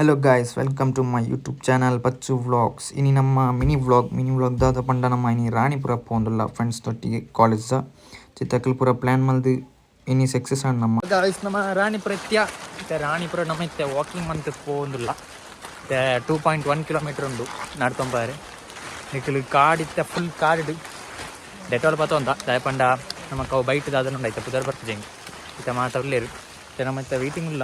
Hello guys, welcome to my YouTube channel Pachchu vlogs. ಇನಿ ನಮ್ಮ mini vlog ದಾದ ಪಂಡ ನಮ್ಮ ಇನಿ ರಾಣಿಪುರ ಪೋಂದುಲ್ಲ ಫ್ರೆಂಡ್ಸ್ ತೊಟ್ಟಿಗೆ ಕಾಲೇಜ್ ಚಿತ್ತಕಲ್ ಪೂರ ಪ್ಲ್ಯಾನ್ ಮಲ್ದು ಇನಿ ಸಕ್ಸಸ್ ಆಂಡ್ ನಮ್ಮ ಗಾಯ್ಸ್ ನಮ್ಮ ರಾಣಿಪುರ ರಾಣಿಪುರ ನಮ್ಮ ಇತ್ತೆ ವಾಕಿಂಗ್ ಮಂತ್ ಪೋಂದುಲ್ಲ 2.1 ಕಿಲೋಮೀಟರ್ ಉಂಡು ನಡ್ತೊಂಬಾರೆ ನಿಖಿಲ್ ಕಾಡಿತ್ತ ಫುಲ್ ಕಾಡಿಡು ಡೆಟಾಲ್ ಪತ್ತೊಂದ ದಯಪಂಡ ನಮಕ್ ಅವು ಬೈಟ್ ದಾದನ ಉಂಡಾಯ್ತು ಪುದರ್ ಬರ್ತದೆ ಇತ್ತ ಮಾತಾಡಲೇರು ನಮ್ಮ ಇತ್ತ ವೀಟಿಂಗ್ ಇಲ್ಲ.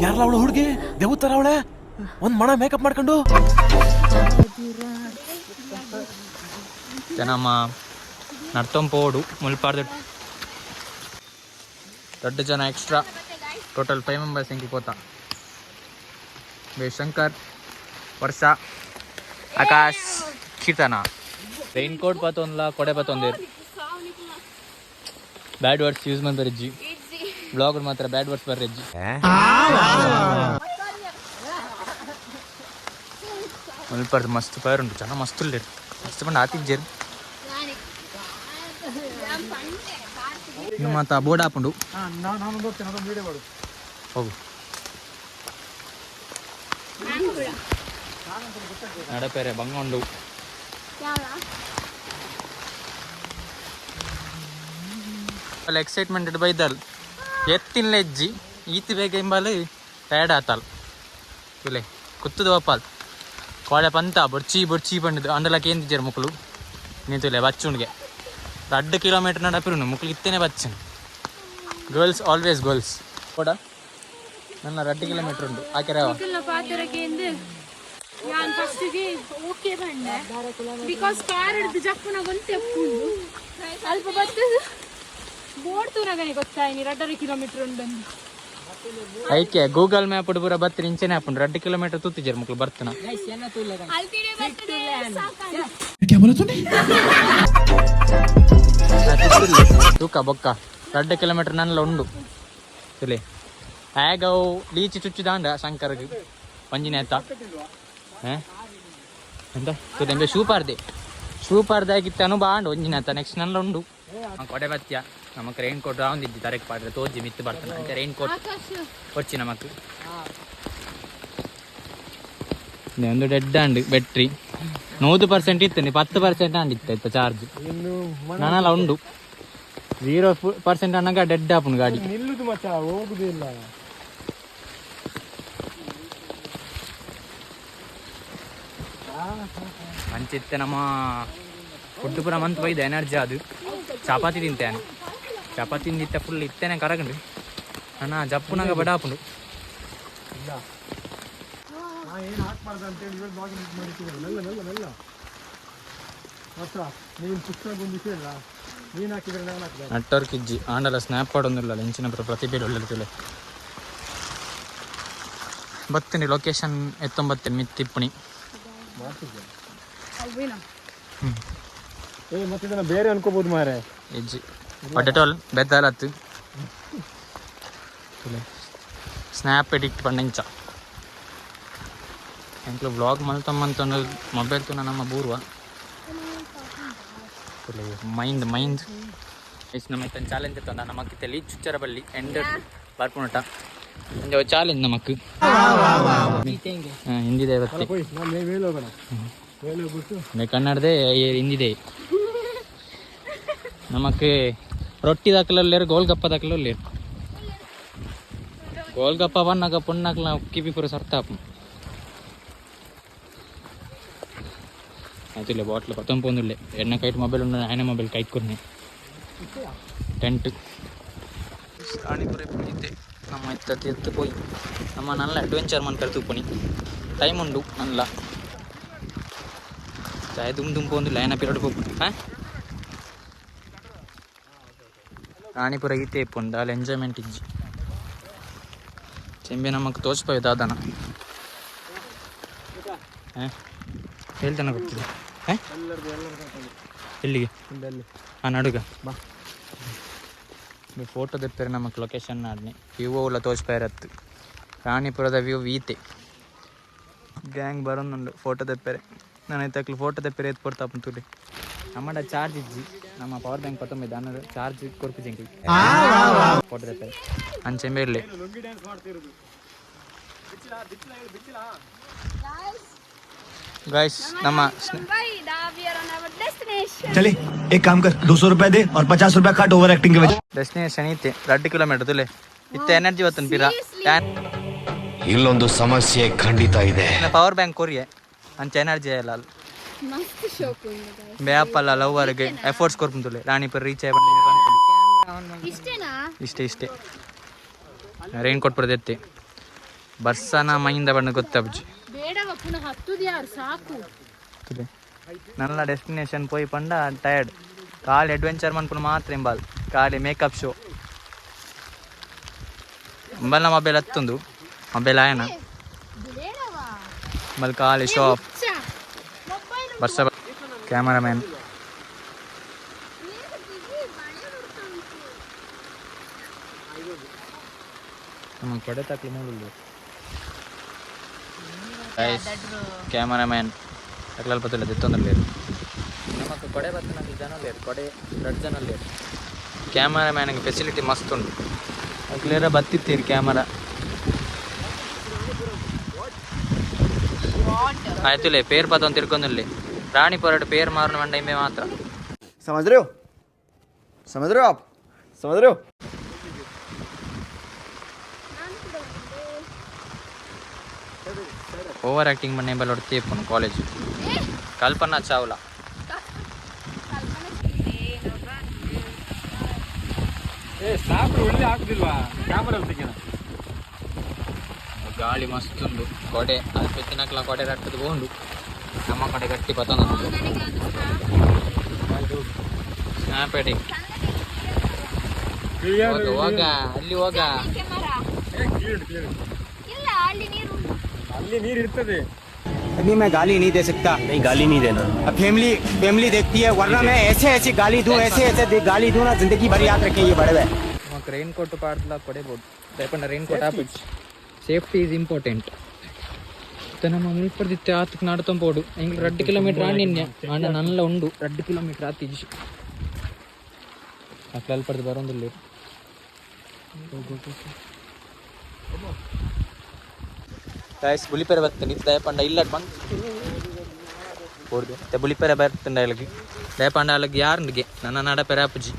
ಯಾರಲ್ಲ ಅವಳು ಹುಡುಗಿ ದೇವತರ ಅವಳೆ ಒಂದ್ ಮಣ ಮೇಕಪ್ ಮಾಡ್ಕೊಂಡು ನಮ್ಮ ನಡ್ತೊಂಪೋಡು ಮುಲ್ಪಾರ್ದು ದೊಡ್ಡ ಜನ ಎಕ್ಸ್ಟ್ರಾ ಟೋಟಲ್ 5 ಮೆಂಬರ್ಸ್ ಇಂಕಿ ಪೋತ ಶಂಕರ್ ವರ್ಷ ಆಕಾಶ್ ಕೀರ್ತನ ರೈನ್ ಕೋಟ್ ಪತ್ತೊಂದ್ಲ ಕೊಡೆ ಪತ್ತೊಂದೇರು ಬ್ಯಾಡ್ ವರ್ಡ್ಸ್ ಯೂಸ್ ಮಾಡ್ಬಾರಿಜ್ಜಿ ಬ್ಲಾಗ್ ಮಾತ್ರ ಬ್ಯಾಡ್ ವರ್ಡ್ಸ್ ಬರ್ರಿಜ್ಜಿ ಮುಲ್ಪಾರ್ದು ಮಸ್ತ್ ಪೈರ್ ಉಂಟು ಜನ ಮಸ್ತ್ ಉಳ್ಳೇರು ಮಸ್ತ್ ಬಂದು ಆತಿಜ್ಜೇರು ಇನ್ನು ಮಾತ ಬೋರ್ಡ್ ಹಾಕೊಂಡು ಹೋಗು ನಡಪೇರೆ ಬಂಗೊಂಡು ಅಲ್ಲ ಎಕ್ಸೈಟ್ಮೆಂಟ್ ಬೈದಲ್ ಎತ್ತಿನ ಎಜ್ಜಿ ಈತಿ ಬೇಗ ಎಂಬಲ್ ಟಯರ್ಡ್ ಆತಲ್ ತುಲೆ ಕುತ್ತದ ಒಪ್ಪಲ್ ಕೋಳೆ ಪಂತ ಬೊಡ್ಚಿ ಬಂದಿದ್ದು ಅಂಡಲಕ್ಕೆ ಏಂತಿದ್ದಾರೆ ಮಕ್ಕಳು ನೀತುಲೆ ಬಚ್ಚುಣ್ಗೆ 2 ಕಿಲೋಮೀಟರ್ ನಡಪಿರು ಮಕ್ಕಳು ಇತ್ತೇನೆ ಬಚ್ಚನ್ ಗರ್ಲ್ಸ್ ಆಲ್ವೇಸ್ ಗರ್ಲ್ಸ್ ಕೂಡ ನನ್ನ 2 ಕಿಲೋಮೀಟರ್ ಉಂಟು ಆಕೆರೆ ഞാൻ ഫസ്റ്റ് ഓക്കെ ಬಂಡೆ ಬಿಕಾಸ್ ಕಾರ್ ಹಿಡಿದು ಜಪ್ಪನ ಗೊಂತೆ ಅಲ್ಪ ಬತ್ತು ಬೋರ್ಡ್ ತೂನಗನೆ ಗೊತ್ತಾಯ್ನಿ 2 ಕಿಲೋಮೀಟರ್ ಉಂಟಂದು ಐಕೆ ಗೂಗಲ್ ಮ್ಯಾಪ್ ಪೂರ ಬತ್ತಿನ ಇಂಚೆನೆ ಹಾಕೊಂಡು 2 ಕಿಲೋಮೀಟರ್ ತುತ್ತಿಜರ್ ಮಕ್ಕಳು ಬರ್ತಾನ ತೂಕ ಬೊಕ್ಕ 2 ಕಿಲೋಮೀಟರ್ ನನ್ಲ ಉಂಡು ತುಲೆ ಹೇಗವು ಲೀಚಿ ಚುಚ್ಚಿದಾಂಡ ಶಂಕರ್ಗೆ ಪಂಜಿನ ಎತ್ತ ಎಂತ ತುಲೆ ಶೂ ಪಾರ್ದಾಗಿತ್ತನು ಬಾಂಡು ಒಂಜಿನ ಎತ್ತ ನೆಕ್ಸ್ಟ್ ನನ್ಲ ಉಂಡು ಕೊಡೆ ಬತ್ಯ ನಮಕ್ ರೈನ್ ಕೋಟ್ ರಾವಂದಿದ್ದಿ ತರಕ್ ಪಾಡ್ರೆ ತೋಜಿ ಮಿತ್ತು ಬರ್ತಾನೆ ಅಂತ ರೈನ್ ಕೋಟ್ ಕೊಚ್ಚಿ ನಮಕ್ ಒಂದು ಡೆಡ್ ಆಂಡ್ ಬ್ಯಾಟ್ರಿ 100% ಇತ್ತು 10% ಆಂಡಿತ್ತು ಚಾರ್ಜ್ ನಾನಲ್ಲ ಉಂಡು 0% ಅನ್ನಗ ಡೆಡ್ ಆಪುನ್ ಗಾಡಿ ನಿಲ್ಲುದು ಮಚ್ಚ ಹೋಗುದಿಲ್ಲ ಮಂಚಿತ್ತೆ ನಮ್ಮ ಫುಡ್ ಪೂರ ಮಂತ್ ಬೈದ ಎನರ್ಜಿ ಅದು ಚಪಾತಿ ತಿಂತೇನೆ ಚಪಾತಿ ತಿಂದಿತ್ತ ಫುಲ್ ಇತ್ತೇನೆ ಕರಗಂಡು ನನ್ನ ಜಪ್ಪುನಾಗ ಬಡಾಪುಂಡು ನೆಟ್ವರ್ಕ್ ಇಜ್ಜಿ ಆಂಡಲ ಸ್ನ್ಯಾಪ್ ಪಾಡೊಂದಿಲ್ಲ ಇಂಚಿನ ಪ್ರತಿಭೆ ಒಳ್ಳೆ ಬತ್ತೀನಿ ಲೊಕೇಶನ್ ಎತ್ತೊಂಬತ್ತೇನೆ ಮಿತ್ತಿಪ್ಪಣಿ ಮತ್ತೆ ಬೇರೆ ಅನ್ಕೋಬಹುದು ಮಾರೆ ಇಜ್ಜಿ ಪೊಟೆಟೋಲ್ ಬೆದ್ದಾಲತ್ತು ಸ್ನ್ಯಾಪ್ ಎಡಿಕ್ಟ್ ಪಂಡಿಂಚ ಎಂಕ್ಲು ಬ್ಲಾಗ್ ಮಲ್ತಮ್ಮಂತಂದು ಮೊಬೈಲ್ ತುನ ನಮ್ಮ ಬೂರ್ವ ಮೈಂಡ್ ಇಸ್ ನಮ್ಮ ಇತ್ತ ಚಾಲೆಂಜ್ ಇತ್ತಂದ ನಮಕ್ ಇತ್ತಲ್ಲಿ ಚುಚ್ಚರ ಬಲ್ಲಿ ಎಂಡ್ ಬರ್ಪುನಟ ಒಂದು ಚಾಲೆಂಜ್ ನಮಕ್ ಹಿಂದಿದೆ ಇವತ್ತೆ ಕನ್ನಡದೇ ಹಿಂದಿದೆ ನಮಕ್ ರೊಟ್ಟಿ ದಾಖಲಲ್ಲೇರು ಗೋಲ್ಗಪ್ಪ ದಾಖಲಲ್ಲೇರು ಗೋಲ್ಗಪ್ಪ ಬನ್ನಾಗ ಪುಣ್ಣಾಕ್ಲ ಕಿಪಿ ಪೂರ ಸರ್ತಾಪು ಆಯ್ತಿಲ್ಲ ಬಾಟ್ಲು ಪತ್ತೊಂಪೊಂದುಲ್ಲೆ ಎಣ್ಣೆ ಕೈಟ್ ಮೊಬೈಲ್ ಉಂಡು ಆಯ್ನ ಮೊಬೈಲ್ ಕೈಟ್ ಕೊರ್ನೆ ಟೆಂಟ್ ರಾಣಿಪುರ ಇದ್ದೆ ನಮ್ಮ ಎತ್ತು ಪೋಯಿ ನಮ್ಮ ನಲ್ಲ ಅಡ್ವೆಂಚರ್ ಮನ್ ಕರೆದು ಪೋನಿ ಟೈಮ್ ಉಂಡು ನಲ್ಲ ಚಾಯ್ ದುಮ್ ಪೋಂದಿಲ್ಲ ಏನ ಪಿರಿಯಡ್ ಹೋಗ್ಬಿಟ್ಟು ರಾಣಿಪುರ ಗೀತೆ ಇಪ್ಪುಂಡು ಅಲ್ಲಿ ಎಂಜಾಯ್ಮೆಂಟ್ ಇಜ್ಜಿ ಚೆಂಬೆ ನಮಕ್ ತೋಚ್ಪಾಯ್ ದಾದನ ಹೇಳ್ತಾನೆ ಗೊತ್ತಿಲ್ಲ ಎಲ್ಲಿಗೆ ನಡುಗ ಬಾ ಫೋಟೋ ತೆಪ್ಪರೆ ನಮಕ್ ಲೊಕೇಶನ್ ಆಡ್ನೆ ವ್ಯೂ ಎಲ್ಲ ತೋಚ್ಪಾಯಿರತ್ತು ರಾಣಿಪುರದ ವ್ಯೂ ಈತೆ ಗ್ಯಾಂಗ್ ಬರೋನುಂಡು ಫೋಟೋ ತೆಪ್ಪರೆ ನಾನು ತಕ್ಲು ಫೋಟೋ ತೆಪ್ಪರೆ ಎತ್ತು ಕೊಡ್ತಾ ತುಳಿ ನಮ್ಮಡ ಚಾರ್ಜ್ ಇಜ್ಜಿ ನಮ್ಮ ಪವರ್ ಬ್ಯಾಂಕ್ 19 ಚಾರ್ಜ್ ಕೊರ್ಪು ಜಂಗಿ ಫೋಟೋ ತೆಪ್ಪರೆ ಅಂಚೆ ಮೇರ್ಲೆ गाइस नम्मा चले एक काम कर 200 रुपए दे और 50 रुपए काट ओवर एक्टिंग के वजह डेस्टिनेशन इत्ते 2 किलोमीटर तुले इत्ते एनर्जी बतन पिरा ಇಲ್ಲೊಂದು ಸಮಸ್ಯೆ ಖಂಡಿತ ಇದೆ ಪವರ್ ಬ್ಯಾಂಕ್ ಕೊರಿಯೆ ಅಂಚ ಎನರ್ಜಿ ಅಲ್ಲ ಮಸ್ತ್ ಶೋಕ್ ಉಂಟು ಬೇಪಲ್ಲ ಲವ್ವರ್ಗೆ ಎಫರ್ಟ್ಸ್ ಕೊರ್ಪುಂತುಲೆ ರಾಣಿಪುರ ರೀಚ್ ಆಗಿ ಇಷ್ಟೇನಾ ಇಷ್ಟೇ ರೈನ್ ಕೋಟ್ ಪಡೆದೆತ್ತೆ ಬರ್ಸನ ಮೈಂದ ಬಣ್ಣ ಗೊತ್ತಾಬ್ಜಿ ಬೇಡವ ಪುನಃ ಹತ್ತುದು ಯಾರು ಸಾಕು ನನ್ನ ಡೆಸ್ಟಿನೇಷನ್ ಪೋಯಿ ಪಂಡ ಟಯರ್ಡ್ ಕಾಲಿ ಅಡ್ವೆಂಚರ್ ಮನ್ಪುನ ಮಾತ್ರ ಎಂಬಾಲ್ ಕಾಲಿ ಮೇಕಪ್ ಶೋ ಎಂಬಲ್ನ ಮೊಬೈಲ್ ಹತ್ತೊಂದು ಮೊಬೈಲ್ ಆಯನ ಎಂಬಲ್ ಕಾಲಿ ಶಾಪ್ ಬರ್ಸ ಕ್ಯಾಮರಾಮ್ಯಾನ್ ನಮ್ಮ ಕಡೆ ತಕ್ಲು ಮೂಡುದು ಕ್ಯಾಮರಾಮ್ಯಾನ್ ಅಕ್ಲಲ್ ಪತ್ತಿಲ್ಲ ತೆತ್ತೊಂದರ್ಲೇರು ನಮಗೆ ಕೊಡೆ ಬರ್ತನ ಜನ ಲೇರು ಕೊಡೆ 2 ಜನ ಲೇರು ಕ್ಯಾಮರಾಮ್ಯಾನ್ಗೆ ಫೆಸಿಲಿಟಿ ಮಸ್ತ್ ಉಂಟು ಅಕ್ಲೇರ ಬತ್ತಿತ್ತೀರಿ ಕ್ಯಾಮರಾ ಆಯ್ತುಲೆ ಪೇರ್ ಪತ್ತ ಅಂತ ತಿಳ್ಕೊಂದಲ್ಲಿ ರಾಣಿಪುರ ಪೇರ್ ಮಾರನ ಮಂಡ ಇಮ್ಮೆ ಮಾತ್ರ समझ रहे हो आप समझ रहे हो ಓವರ್ ಆ್ಯಕ್ಟಿಂಗ್ ಮನೆ ಬಲ್ಲ ಹೊಡ್ತಿ ಪುನ್ ಕಾಲೇಜ್ ಕಲ್ಪನಾ ಚಾವ್ಲಾ ಗಾಳಿ ಮಸ್ತ್ ಉಂಡು ಕೊಡೆ ಅದು ಪೆತ್ತಿನಕ್ಲ ಕೊಡೆ ರಟ್ಟದು ಬೋಂಡು ನಮ್ಮ ಕಡೆ ಗಟ್ಟಿ ಪತನ ಸ್ನ್ಯಾಪೆಟಿಂಗ್ ಹೋಗ ಅಲ್ಲಿ ಹೋಗ अभी मैं गाली नहीं दे सकता। नहीं गाली नहीं देना अब फैमिली देखती है, वरना मैं ऐसे गाली दूं, ऐसे गाली दूं ना, जिंदगी भर याद रखें ये बड़े हुए। మాకు రెయిన్ కోట్ పాడలా కొడేబోడు లేకుండా రెయిన్ కోట్ ఆపచ్చు ಸೇಫ್ಟಿ ಈಸ್ ಇಂಪಾರ್ಟೆಂಟ್ ನಮ್ಮ ಮುಲ್ಪರ್ದಿತ್ತೆ ಆತಕ್ಕೆ ನಾಡ್ತಾ ಪೋಡು ಎಂಗ್ಲು 2 ಕಿಲೋಮೀಟರ್ ಆಂಡಿನ್ಯ ಆಂಡ ನಲ್ಲ ಉಂಡು 2 ಕಿಲೋಮೀಟರ್ ಆತಿಜಿ ಅಕ್ಲ ಅಲ್ಪರ್ದು ಬರೋದಿಲ್ಲ ಗಾಯ್ಸ್ ಬುಲಿಪೆರೆ ಬರ್ತೇನೆ ಇದು ದಯಪಂಡ ಇಲ್ಲ ಬಂದು ಕೊಡ್ದು ಬುಲಿಪೆರೆ ಬರ್ತಂಡ ಅಲ್ಲಿಗೆ ದಯಪಂಡ ಅಲ್ಲಿಗೆ ಯಾರಿಗೆ ನನ್ನ ನಡಪೆರೆ ಅಪ್ಪಜಿ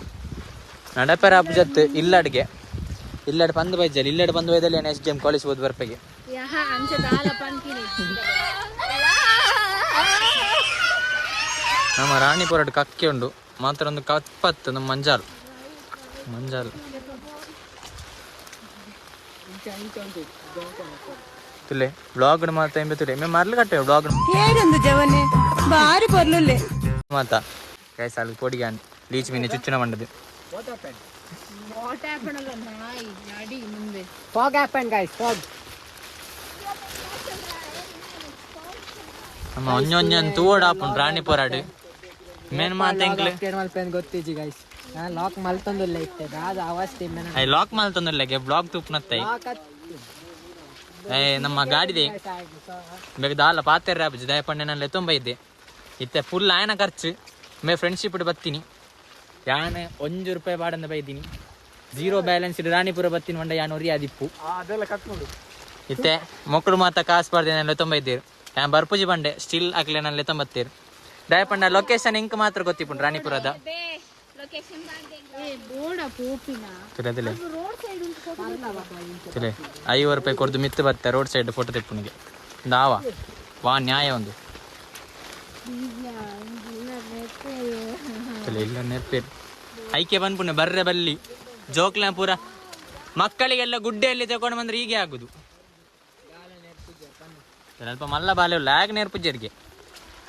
ನಡಪೆರೆ ಅಪ್ಪಜತ್ತು ಇಲ್ಲಡ್ಗೆ ಇಲ್ಲಡ್ ಬಂದು ಬೈಜಲ್ಲಿ ಇಲ್ಲಡ್ ಬಂದು ಬೈದಲ್ಲಿ ಎಸ್ ಡಿ ಎಂ ಕಾಲೇಜ್ ಓದ್ ಬರ್ಪೆಗೆ ನಮ್ಮ ರಾಣಿಪುರ ಕಕ್ಕೆ ಉಂಡು ಮಾತ್ರ ಒಂದು ಕಪ್ಪತ್ತು ನಮ್ಮ ಮಂಜಾಲ್ ತುಲೆ ಬ್ಲಾಗ್ ಮಾತ ಎಂಬ ತುಲೆ ಮೇ ಮರ್ಲು ಕಟ್ಟೆ ಬ್ಲಾಗ್ ಮಾತಾ ಕೈ ಸಾಲು ಪೊಡಿಗಾನ್ ಲೀಚ್ ಮೀನೆ ಚುಚ್ಚುನ ಮಂಡದು ನಮ್ಮ ಒಂಜೊಂಜನ್ ತೂಡಾಪುಂಡು ರಾಣಿಪುರಾಡು ಮೇನ್ ಮಾತೆಂಕ್ಲೆ ಗೊತ್ತಿಜಿ ಗೈಸ್ ನಾನು ಲಾಕ್ ಮಲ್ತೊಂದುಲ್ಲ ಇತ್ತೆ ರಾಜ ಅವಸ್ಥೆ ಐ ಲಾಕ್ ಮಲ್ತೊಂದುಲ್ಲೆಗೆ ಬ್ಲಾಗ್ ತೂಪ್ನತ್ತೈ ನಮ್ಮ ಗಾಡಿದೆ ಬೇಗ ದಾಲ ಪಾತೆರ್ ರಾಬಜಿ ದಯಪಂಡೆನಲ್ಲಿ ತುಂಬ ಇದ್ದೆ ಇತ್ತೆ ಫುಲ್ ಆಯನ ಖರ್ಚು ಮೇ ಫ್ರೆಂಡ್ಶಿಪ್ ಇಟ್ಟು ಬತ್ತೀನಿ ಯಾನೆ 1 ರೂಪಾಯಿ ಬಾಡಂದ ಬೈದೀನಿ 0 ಬ್ಯಾಲೆನ್ಸ್ ಇಟ್ಟು ರಾಣಿಪುರ ಬತ್ತೀನಿ ಮಂಡ ಯಾನು ಒರಿ ಅದಿಪ್ಪು ಅದೆಲ್ಲ ಕಟ್ಕೊಂಡು ಇತ್ತೆ ಮಕ್ಕಳು ಮಾತ ಕಾಸು ಬಾರ್ದೇನೆಲ್ಲ ತುಂಬ ಇದ್ದೀರು ನಾನು ಬರ್ಪುಜಿ ಬಂಡೆ ಸ್ಟಿಲ್ ಆಗ್ಲೇನಲ್ಲಿ ತೊಂಬತ್ತೀರು ದಯಪಂಡ ಲೊಕೇಶನ್ ಇಂಕ್ ಮಾತ್ರ ಗೊತ್ತಿಪ್ಪುಂಡು ರಾಣಿಪುರದ ತುರದಿಲ್ಲ 50 ರೂಪಾಯಿ ಕೊಡ್ದು ಮಿತ್ತು ಬತ್ತೆ ರೋಡ್ ಸೈಡ್ ಫೋಟೋ ತೆಪ್ಪುನಿಗೆ ದಾವ ವಾ ನ್ಯಾಯ ಒಂದು ಇಲ್ಲ ನೆರ್ಪೇರು ಐಕೆ ಬಂದ್ಪುಣ್ಯ ಬರ್ರೆ ಬಲ್ಲಿ ಜೋಕ್ಲ ಪೂರ ಮಕ್ಕಳಿಗೆಲ್ಲ ಗುಡ್ಡೆಯಲ್ಲಿ ತಗೊಂಡು ಬಂದ್ರೆ ಹೀಗೆ ಆಗುದು ಸ್ವಲ್ಪ ಮಲ್ಲ ಬಾಲೆ ಲ್ಯಾಗ್ ನೇರ್ಪುಜ್ಜರಿಗೆ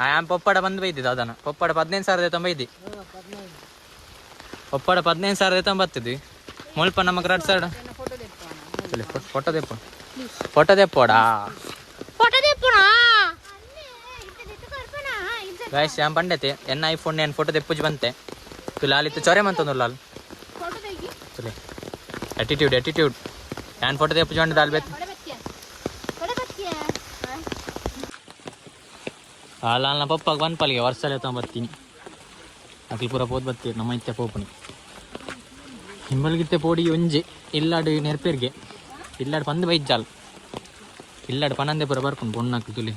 ಆ್ಯಮ್ ಪೊಪ್ಪಡ ಬಂದು ಬೈದಿದ್ದು ಅದನ್ನ ಪೊಪ್ಪಡ 15,090 ಒಪ್ಪಡ 15,090 ಮುಲ್ಪ ನಮಗೆ 2 ಸಾವಿರ ಫೋಟೋ ತೆಪ್ಪೋಡಾ ಗಾಯ್ಸ್ ಶ್ಯಾಮ್ ಪಂಡತೆ ಎನ್ನ ಐಫೋನ್ ಏನು ಫೋಟೋ ತೆಪ್ಪುಜಿ ಬಂತೆ ತು ಲಾಲಿತ್ತು ಚೊರೆ ಮಂತಂದು ಲಾಲ್ ಚಲೆ ಅಟಿಟ್ಯೂಡ್ ಏನು ಫೋಟೋ ತೆಪ್ಪುಜಿ ಬಂಡ ದಾಲ್ ಹಾಲಾಲ್ನ ಪಪ್ಪಾಗ ಬಂದ್ಪಲ್ಲಿಗೆ ವರ್ಷಲೆ ತೊಗೊಂಬರ್ತೀನಿ ಅಕ್ಲಿ ಪೂರ ಪೋದ್ ಬರ್ತೀವಿ ನಮ್ಮ ಇತ್ತೆ ಪೋಪಣಿ ಹಿಂಬಲ್ಗಿತ್ತೆ ಪೋಡಿ ಒಂಜಿ ಇಲ್ಲಾಡು ನೆರ್ಪೇರ್ಗೆ ಇಲ್ಲಾಡು ಪಂದು ಬೈಜ್ಜಾಲ್ ಇಲ್ಲಾಡು ಪನಂದೆ ಪುರ ಬರ್ಪುಂಡು ಬೊಣ್ಣಾಕ್ಲು ತುಲಿ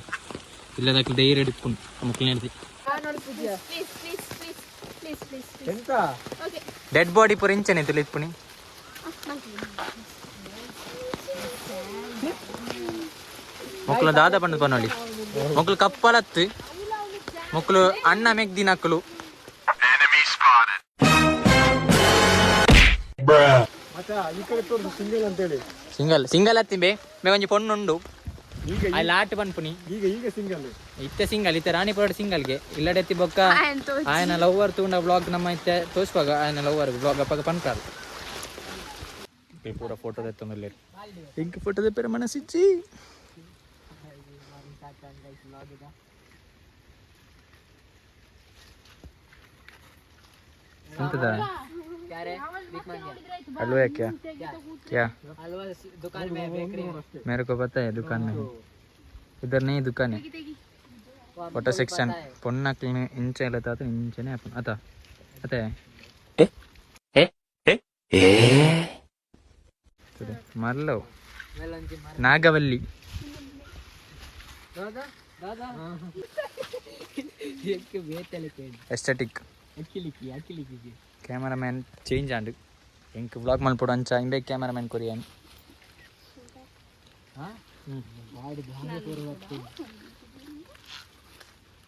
ಇಲ್ಲದಾಕ್ಲು ಧೈರ್ಯ ಹಿಡಿಪುಂಡು ಮುಕ್ಳು ನೆಡ್ತಿ ಡೆಡ್ ಬಾಡಿ ಪುರ ಇಂಚನೆ ತುಲಿ ಇಪ್ಪುನಿ ಮೊಕ್ಲು ದಾದ ಪಂಡು ಪನೋಳಿ ಮೊಕ್ಲು ಕಪ್ಪಲತ್ತು ಮೊಕ್ಲು ಅಣ್ಣ ಮೆಗ್ದಿನಕ್ಕಲು ಸಿಂಗಲ್ ಸಿಂಗಲ್ ಹತ್ತಿಂಬೆ ಮೇ ಒಂಜಿ ಪೊಣ್ಣುಂಡು ಅಲ್ಲಿ ಆಟ ಪನ್ಪುನಿ ಇತ್ತೆ ಸಿಂಗಲ್ ಇತ್ತೆ ರಾಣಿಪುರ ಸಿಂಗಲ್ಗೆ ಇಲ್ಲಡೆ ಎತ್ತಿ ಬೊಕ್ಕ ಆಯನ ಲವ್ವರ್ ತೂಂಡ ಬ್ಲಾಗ್ ನಮ್ಮ ಇತ್ತೆ ತೋರಿಸುವಾಗ ಆಯನ ಲವ್ವರ್ ಬ್ಲಾಗ್ ಅಪ್ಪಾಗ ಪನ್ಕಾರು ಪೂರ ಫೋಟೋ ತೆತ್ತೊಂದಿಲ್ಲ ಇಂಕ್ ಫೋಟೋ ತೆಪ್ಪರೆ ಮನಸ್ಸಿಚ್ಚಿ ಎಂತದ हलवा है क्या हलवा दुकान में बेकरी में मेरे को पता है दुकान में इधर नहीं दुकान है फोटो सेक्शन పొన్న ఇంచే ఎలా తాత ఇంచనే అత అతే మర్లో నాగవల్లి ಎಸ್ಥೆಟಿಕ್ ಕ್ಯಾಮರಾಮ್ಯಾನ್ ಚೇಂಜ್ ಆಂಡು ಎಂಕ್ ವ್ಲಾಗ್ ಮಲ್ಪಡು ಅಂಚ ಇಂಬೆ ಕ್ಯಾಮರಾಮ್ಯಾನ್ ಕೊರಿಯಾನ್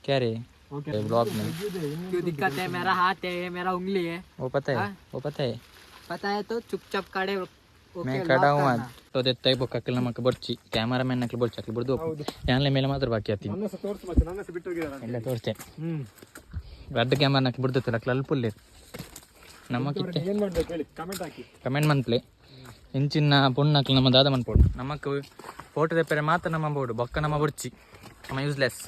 क्या रे व्लॉग में क्यों दिक्कत है मेरा हाथ है मेरा उंगली है वो पता है पता है तो चुपचाप खड़े मैं खड़ा हूँ तो देता है बोक अकल नमक ಬರ್ಚಿ ಕ್ಯಾಮರಾಮನ್ ಅಕಲ್ ಬರ್ಚಿ ಅಕಲ್ ಬರ್ದು ಯಾನ್ಲೆ ಮೇಲೆ ಮಾತ್ರ ಬಾಕಿ ಆತಿ ಎಲ್ಲ ತೋರಿಸ್ತೆ ಗಡ್ಡ ಕ್ಯಾಮರಾ ನಕ್ ಬಿಡ್ದತ್ತಲ್ಲ ಅಕಲ್ ಅಲ್ಪುಲ್ಲೆ ನಮಕಿತ್ತೆ ಕಮೆಂಟ್ ಮನ್ಪ್ಲೆ ಇಂಚಿನ ಪುಣ್ಣಕ್ಲು ನಮ್ಮ ದಾದ ಮನ್ಪೋಡು ನಮಕ್ ಫೋಟೋ ತೆಪ್ಪರೆ ಮಾತ್ರ ನಮ್ಮ ಬೋಡು ಬೊಕ್ಕ ನಮ್ಮ ಬರ್ಚಿ ನಮ್ಮ ಯೂಸ್ಲೆಸ್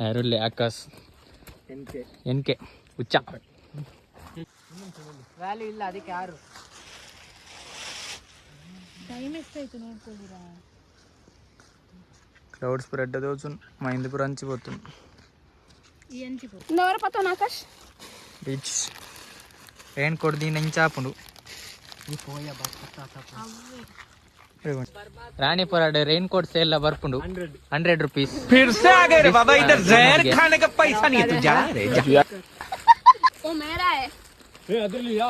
ಯಾರುಲ್ಲೆ ಆಕಾಶ್ ಎನ್ಕೆ ಹುಚ್ಚ ವ್ಯಾಲ್ಯೂ ಇಲ್ಲ ಅದಕ್ಕೆ ಯಾರು ಟೈಮ್ ಎಷ್ಟಾಯ್ತು ನೋಡ್ಕೊಳ್ಳಿರಾ క్లౌడ్ స్ప్రెడ్ దోచు మైందిపురం అంచిపోతుంది ఇంతవరకు పతో ఆకాష్ బీచ్ రెయిన్ కోట్ దీని నుంచి ఆపుడు ರಾಣಿಪುರ ರೈನ್ ಕೋಟ್ ಸೇಲ್ ಬರ್ಪುಂಡು 100 रुपीस फिर से आ गए रे बाबा इधर जहर खाने का पैसा नहीं है तू जा रे जा वो मेरा है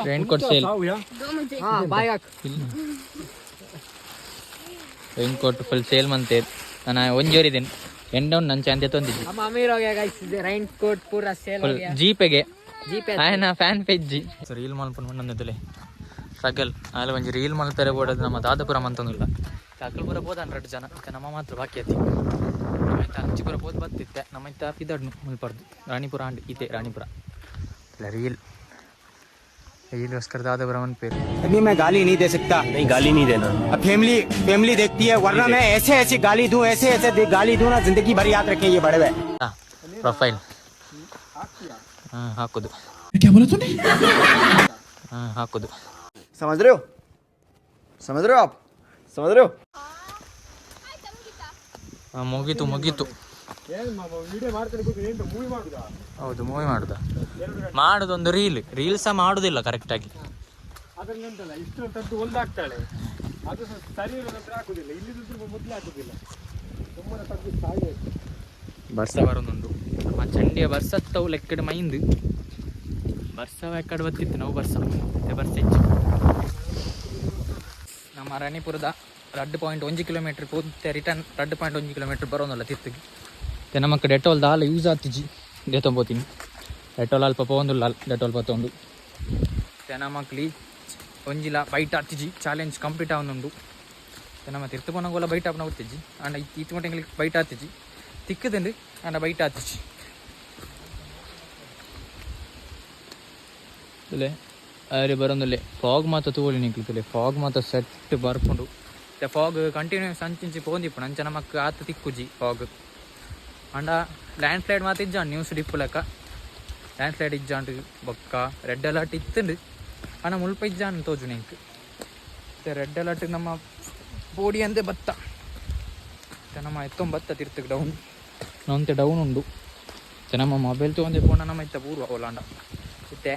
ರೈನ್ ಕೋಟ್ ಸೇಲ್ दो मुझे हाँ bye rain coat full sale ಮಂತೆ ನಾನು ಒಂಜೋರಿದ್ದೇನೆ ಎಂಡ್ ಡೌನ್ ನನ್ನ ಚಾಂತೆ ತಂದಿದ್ದೆ हम अमीर हो गया गाइस रेन कोट पूरा सेल हो ಫುಲ್ गया ಜೀಪೆಗೆ जीपे ఆయన ఫ్యాన్ పేజ్ జీ ರೀಲ್ ಮಲ್ಪುಂಡು ಬಂದದಲೆ ಸ್ಟ್ರಗಲ್ ಅಲ್ಲಿ ಒಂಜಿ ರೀಲ್ ಮಲ್ತಾರೆ ಬೋಡದು ನಮ್ಮ ದಾದಪುರ ಮಂತೊಂದಿಲ್ಲ ಅಕಲ್ಪುರ ಬೋದ 100 ಜನ ನಮ್ಮ ಮಾತ್ರ ಬಾಕಿ ಆತಿ ನಮ್ಮೈತ ಅಂಚಿಪುರ ಬೋದ್ ಬತ್ತಿತ್ತೆ ನಮ್ಮೈತ ಪಿದಡ್ನು ಮಲ್ಪರ್ದು ರಾಣಿಪುರ ಆಂಡ್ ಇದೆ ರಾಣಿಪುರ ಇಲ್ಲ ರೀಲ್ ಗೋಸ್ಕರ दादा ब्राह्मण पेर अभी मैं गाली नहीं दे सकता नहीं गाली नहीं देना अब फैमिली देखती है वरना मैं ऐसे गाली दूं ऐसे गाली दूं ना जिंदगी भर याद रखें ये बड़े हुए प्रोफाइल ಹಾಕೋದು ಹಾಕೋದು समझ रहे हो आप समझ रहे हो ಮುಗೀತು ಹೌದು ಮೂವಿ ಮಾಡೋದೊಂದು ರೀಲ್ ಸಹ ಮಾಡುದಿಲ್ಲ ಕರೆಕ್ಟಾಗಿ ಬರ್ಸ ಬರೋದೊಂದು ನಮ್ಮ ಚಂಡಿಯ ಬರ್ಸತ್ತವು ಲೆಕ್ಕಡೆ ಮೈಂದು ಬರ್ಸವ ಎಕ್ಕಡೆ ಬತ್ತಿತ್ತು ನಾವು ಬರ್ಸ ಹೆಚ್ಚು ನಮ್ಮ ರಾಣಿಪುರದ 2.1 ಕಿಲೋಮೀಟರ್ ಪೋತೆ ರಿಟರ್ನ್ 2.1 ಕಿಲೋಮೀಟರ್ ಬರೋನಲ್ಲ ತಿರ್ತಿಗೆ ನಮಕ್ ಡೆಟೋಲ್ ದಾಲ ಯೂಸ್ ಆತಿಜಿ ದೇತೊಂಬೋತೀನಿ ಡೆಟೋಲ್ ಅಲ್ಪ ಪೋಂದುಲ್ಲ ಡೆಟೋಲ್ ಪತ್ತೊಂದು ನಮಕ್ಲಿ ಒಂಜಿಲ ಬೈಟ್ ಆತಿಜಿ ಚಾಲೆಂಜ್ ಕಂಪ್ಲೀಟ್ ಆವೊಂದುಂಡು ನಮ್ಮ ತಿರ್ತುಪನಗೋಲ ಬೈಟ್ ಆಪನ ಗೊತ್ತಿಜ್ಜಿ ಅಂಡ ಇತ್ತು ಮಟ್ಟಿಗೆ ಬೈಟ್ ಆತಿಜಿ ತಿಕ್ಕದಂಡು ಅಂಡ ಬೈಟ್ ಆತಿಜಿ ಅಲ್ಲೇ ಅರೆ ಬರೋಂದಲ್ಲೇ ಫಾಗ್ ಮಾತ್ರ ತೋಳಿ ನಿಂಕ್ಲಿತ್ತಲೆ ಫಾಗ್ ಮಾತ್ರ ಸೆಟ್ ಬರ್ಪುಂಡು ಫಾಗ್ ಕಂಟಿನ್ಯೂಸ್ ಅಂಚಿಂಚಿ ಪೋಂದಿಪ್ಪು ಅಂಚ ನಮಕ್ ಆತ ತಿಕ್ಕುಜಿ ಫಾಗ್ ಅಂಡ ಲ್ಯಾಂಡ್ ಸ್ಲೈಡ್ ಮಾತ್ರ ಇಜ್ಜಾಂಡು ನ್ಯೂಸ್ ಡಿಪ್ಪು ಲೆಕ್ಕ ಲ್ಯಾಂಡ್ ಸ್ಲೈಡ್ ಇಜ್ಜಾಂಡು ಬೊಕ್ಕ ರೆಡ್ ಅಲರ್ಟ್ ಇತ್ತಂಡು ಅಣ್ಣ ಮುಲ್ಪ ಇಜ್ಜಾಂಡು ತೋಜು ನಿಂಕ್ ರೆಡ್ ಅಲರ್ಟ್ ನಮ್ಮ ಬೋಡಿ ಅಂದೆ ಬತ್ತ ನಮ್ಮ ಎತ್ತೊಂಬತ್ತ ತಿರ್ತಕ್ಕೆ ಡೌನ್ ನವಂತೆ ಡೌನ್ ಉಂಡು ನಮ್ಮ ಮೊಬೈಲ್ ತೊಗೊಂಡೆ ಪೋಣ ನಮ್ಮ ಇತ್ತ ಪೂರ್ವ ಓಲಾಂಡ ಇತ್ತೆ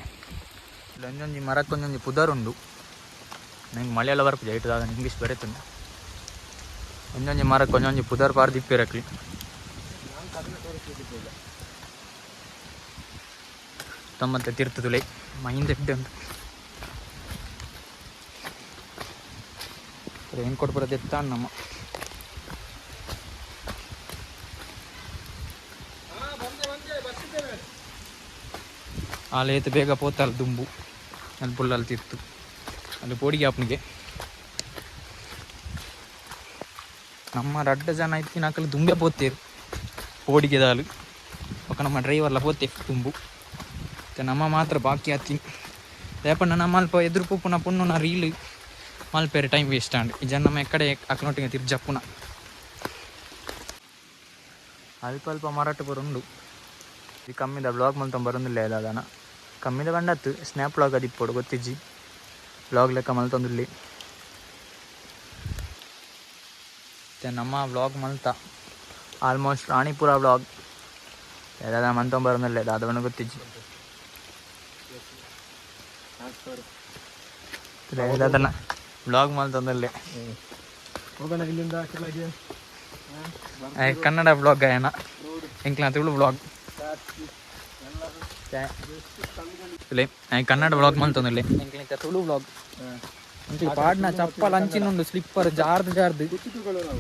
ಇಲ್ಲೊಂದೊಂದು ಮರಕ್ಕೊಂದೊಂದು ಪುದರುಂಡು ನಂಗೆ ಮಳೆಯೆಲ್ಲ ಬರ್ಪುಜ ಇಟ್ಟದಾಗ ಇಂಗ್ಲೀಷ್ ಬರೀತುಂಡು ಒಂದೊಂದು ಮರಕ್ಕೆ ಒಂದೊಂದು ಪುದರ್ ಪಾರು ದಿಪ್ಪಿರಕ್ಲಿ ತಮ್ಮತ್ತೆ ತಿರ್ತದುಲೆ ಮೈಂದ ಎಡ್ಡೆ ಉಂಟು ರೈನ್ ಕೋಟ್ ಬರೋದು ಎತ್ತಾಣ ನಮ್ಮ ಆಲೇತು ಬೇಗ ಪೋತಲ್ಲ ದುಂಬು ಅಲ್ಲಿ ಪುಲ್ಲಲ್ಲಿ ತಿರ್ತು ಅಲ್ಲಿ ಪೋಡಿಗೆ ಅಪ್ಪನಿಗೆ ನಮ್ಮ ರಡ್ಡ ಜನ ಇತ್ತಿನ ಹಾಕಲು ದುಂಬೆ ಪೋತೇರು ಪೋಡಿಗೆ ದಾಲು ఒక ನಮ್ಮ ಡ್ರೈವರ್ಲ ಪೋತೆ ತುಂಬು ನಮ್ಮ ಮಾತ್ರ ಬಾಕಿ ಆತೀನಿ ರೇಪಣ್ಣ ನಮ್ಮ ಅಲ್ಪ ಎದುರು ಪುಪ್ಪುನ ಪುಣ್ಣನ ರೀಲ್ ಮಲ್ಪೇರೆ ಟೈಮ್ ವೇಸ್ಟ್ ಆಂಡ್ ಈ ಜನ ನಮ್ಮ ಎಕ್ಕಡೆ ಅಕ್ನೊಟ್ಟಿಗೆ ತಿರ್ಜಪ್ಪುನ ಅಲ್ಪ ಅಲ್ಪ ಮಾರಾಟ ಬರುಂಡು ಇದು ಕಮ್ಮಿದ ಬ್ಲಾಗ್ ಮಲ್ತ ಬರೋದಿಲ್ಲ ಅದಾನ ಕಮ್ಮಿದ ಬಂಡತ್ತು ಸ್ನ್ಯಾಪ್ ಬ್ಲಾಗ್ ಅದು ಇಪ್ಪೋಡು ಗೊತ್ತಿಜ್ಜಿ ಬ್ಲಾಗ್ ಲೆಕ್ಕ ಮಲ್ತೊಂದಿಲ್ಲಿ ನಮ್ಮ ಬ್ಲಾಗ್ ಮಲ್ತ ಆಲ್ಮೋಸ್ಟ್ ರಾಣಿಪುರ ಬ್ಲಾಗ್ ಯಾವ್ದಾದ ಮಂತೊಂಬರನಲ್ಲೇ ಅದವನು ಗೊತ್ತಿಜ್ಜಿ ಅದನ್ನ ಬ್ಲಾಗ್ ಮಲ್ತೊಂದಲ್ಲೇ ಕನ್ನಡ ಬ್ಲಾಗ್ ಏನ ಎಂಕ್ಲ ತುಳು ಬ್ಲಾಗ್ ಕನ್ನಡ ಬ್ಲಾಗ್ ಮಲ್ತೊಂದಲ್ಲೇ ಎಂಕ್ಲಿಂತ ತುಳು ಬ್ಲಾಗ್ ಪಾಡ್ನ ಚಪ್ಪಲ್ ಅಂಚಿನುಂಡು ಸ್ಲಿಪ್ಪರ್ ಜಾರ್ದು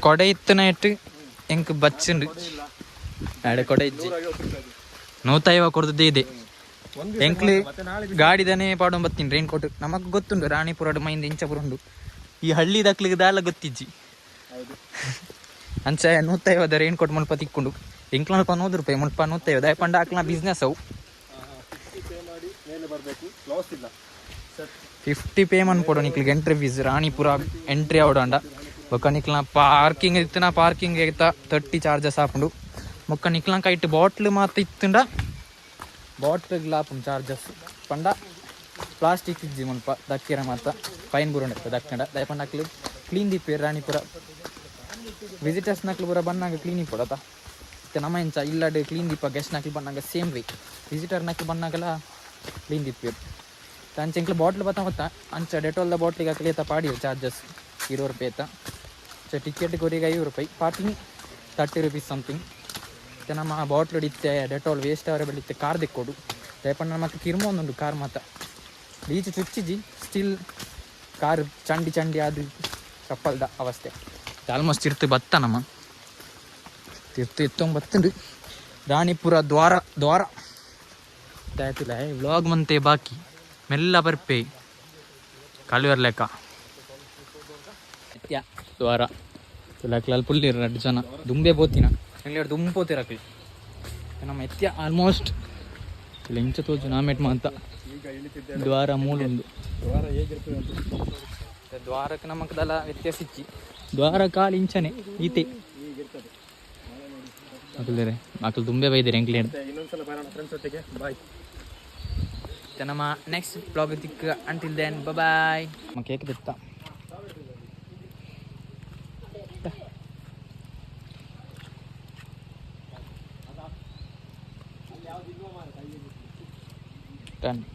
ಕೊಡೆ ಇತ್ತನ ಇಟ್ಟು ಎಂಕ್ ಬಚ್ಚುಂಡು ಆಡೆ ಕೊಡೆ ಇಜ್ಜಿ 150 ಕೊಡ್ದದ್ದೇ ಇದೆ ಎಂಕ್ಲು ಗಾಡಿದನೇ ಪಾಡೋ ಬತ್ತೀನಿ ರೈನ್ ಕೋಟ್ ನಮಗ್ ಗೊತ್ತುಂಡು ರಾಣಿಪುರ ಮೈಂದ ಇಂಚಪುರ ಉಂಡು ಈ ಹಳ್ಳಿ ದಕ್ಲಿಗೆ ದಾಲ ಗೊತ್ತಿಜ್ಜಿ ಅಂಚ 150 ರೈನ್ ಕೋಟ್ ಮುಲ್ಪ ತಿಕ್ಕೊಂಡು ಎಂಕ್ಲ ಮುಲ್ಪ 100 ರೂಪಾಯಿ ಮುಲ್ಪ 150 ಪಂಡ ಹಾಕ್ಲ ಬಿಸ್ನೆಸ್ ಅವು 50 ಪೇಮೆಂಟ್ ಕೊಡೋ ನಿಕ್ಲಿಗೆ ಎಂಟ್ರಿ ಫೀಸ್ ರಾಣಿಪುರ ಎಂಟ್ರಿ ಅವಡಂಡ ಬೊಕ್ಕ ನಿಕ್ಲ ಪಾರ್ಕಿಂಗ್ ಇತ್ತಿನ ಪಾರ್ಕಿಂಗ್ ಐತ 30 ಚಾರ್ಜಸ್ ಹಾಕೊಂಡು ಮೊಕ್ಕ ನಿಕ್ಲಂಕ ಇಟ್ಟು ಬಾಟ್ಲ್ ಮಾತ್ರ ಇತ್ತುಂಡ ಬಾಟ್ಲ್ ಲಾಪಂ ಚಾರ್ಜಸ್ ಪಂಡ ಪ್ಲಾಸ್ಟಿಕ್ ಇಜ್ಜಿ ಮುಲ್ಪ ದಕ್ಕಿರ ಮಾತ್ರ ಫೈನ್ ಬುರುಂಡ ದಕ್ಕಂಡ ದಯಪಂಡ ಹಾಕ್ಲಿ ಕ್ಲೀನ್ ದಿಪ್ಪಿ ರಾಣಿಪುರ ವಿಸಿಟರ್ಸ್ ನಕ್ಲು ಪೂರ ಬನ್ನಾಗ ಕ್ಲೀನ್ ಇಪ್ಪಡತ ಮತ್ತೆ ನಮ್ಮ ಇಂಚ ಇಲ್ಲಡೆ ಕ್ಲೀನ್ ದಿಪ್ಪ ಗೆಸ್ಟ್ ನಕ್ಲು ಬನ್ನಾಗ ಸೇಮ್ ವೇ ವಿಸಿಟರ್ ನಕ್ಲು ಬನ್ನಾಗಲ್ಲ ಕ್ಲೀನ್ ದಿಪ್ಪಿರು ಅಂಚೆ ಎಂಕ್ಲು ಬಾಟ್ಲ್ ಬತ್ತ ಗೊತ್ತ ಅಂಚ ಡೆಟೋಲ್ದ ಬಾಟ್ಲಿಗೆ ಹಾಕಲಿ ಆಯ್ತಾ ಪಾಡಿ ಚಾರ್ಜಸ್ 20 ರೂಪಾಯಿ ಆಯ್ತಾ ಟಿಕೆಟ್ ಕೊರಿಗೆ 5 ರೂಪಾಯಿ ಪಾರ್ಕಿಂಗ್ 30 ರೂಪೀಸ್ ಸಮಥಿಂಗ್ ಮತ್ತೆ ನಮ್ಮ ಬಾಟ್ಲ್ ಹಿಡಿತ್ತೆ ಡೆಟೋಲ್ ವೇಸ್ಟ್ ಅವರೇ ಬೆಳಿತ್ತೆ ಕಾರ್ ದಿಕ್ಕೋಡು ದಯಪಂಡ ನಮ್ಮಕ್ಕೆ ಕಿರ್ಮೋ ಒಂದುಂಡು ಕಾರ್ ಮಾತ್ರ ಬೀಚ್ ಚುಚ್ಚಿಜಿ ಸ್ಟಿಲ್ ಕಾರ್ ಚಂಡಿ ಅದು ಚಪ್ಪಲ್ದ ಅವಸ್ಥೆ ಆಲ್ಮೋಸ್ಟ್ ತಿರ್ತು ಬತ್ತ ನಮ್ಮ ತಿರ್ತು ಎತ್ತೊಂದು ಬತ್ತುಂಡು ರಾಣಿಪುರ ದ್ವಾರ ಆಯ್ತಿಲ್ಲ ವ್ಲಾಗ್ ಮಂತೆ ಬಾಕಿ ಮೆಲ್ಲ ಬರ್ಪೆ ಕಳುವರ್ ಲೆಕ್ಕ ದ್ವಾರ ಲೆಕ್ಕಲ್ಲಿ ಪುಲ್ಲಿರ 2 ಜನ ದುಂಬೆ ಬೋತಿನ ಇಲ್ಲಿ ದುಂಬೋತಿರಕ್ಲಿ ನಮ್ಮ ಎತ್ಯ ಆಲ್ಮೋಸ್ಟ್ ಇಲ್ಲ ಇಂಚ ತೋಜು ನಾಮೆಟ್ ಮಾತ ದ್ವಾರ ಮೂಲೊಂದು ದ್ವಾರಕ್ಕೆ ನಮಕ್ದಲ್ಲ ವ್ಯತ್ಯಾಸ ಇಚ್ಚಿ ದ್ವಾರ ಕಾಲು ಇಂಚನೆ ಈತೆ ಮಕ್ಕಳು ದುಂಬೆ ಬೈದಿರಿ ಎಂಕ್ಲಿ ನಮ್ಮ ನೆಕ್ಸ್ಟ್ ಬ್ಲಾಗ್ ತಿಕ್ಕ ಅಂಟಿಲ್ ದೆನ್ ಬಾಯ್ ಕೇಕ್ ಬಿತ್ತ done.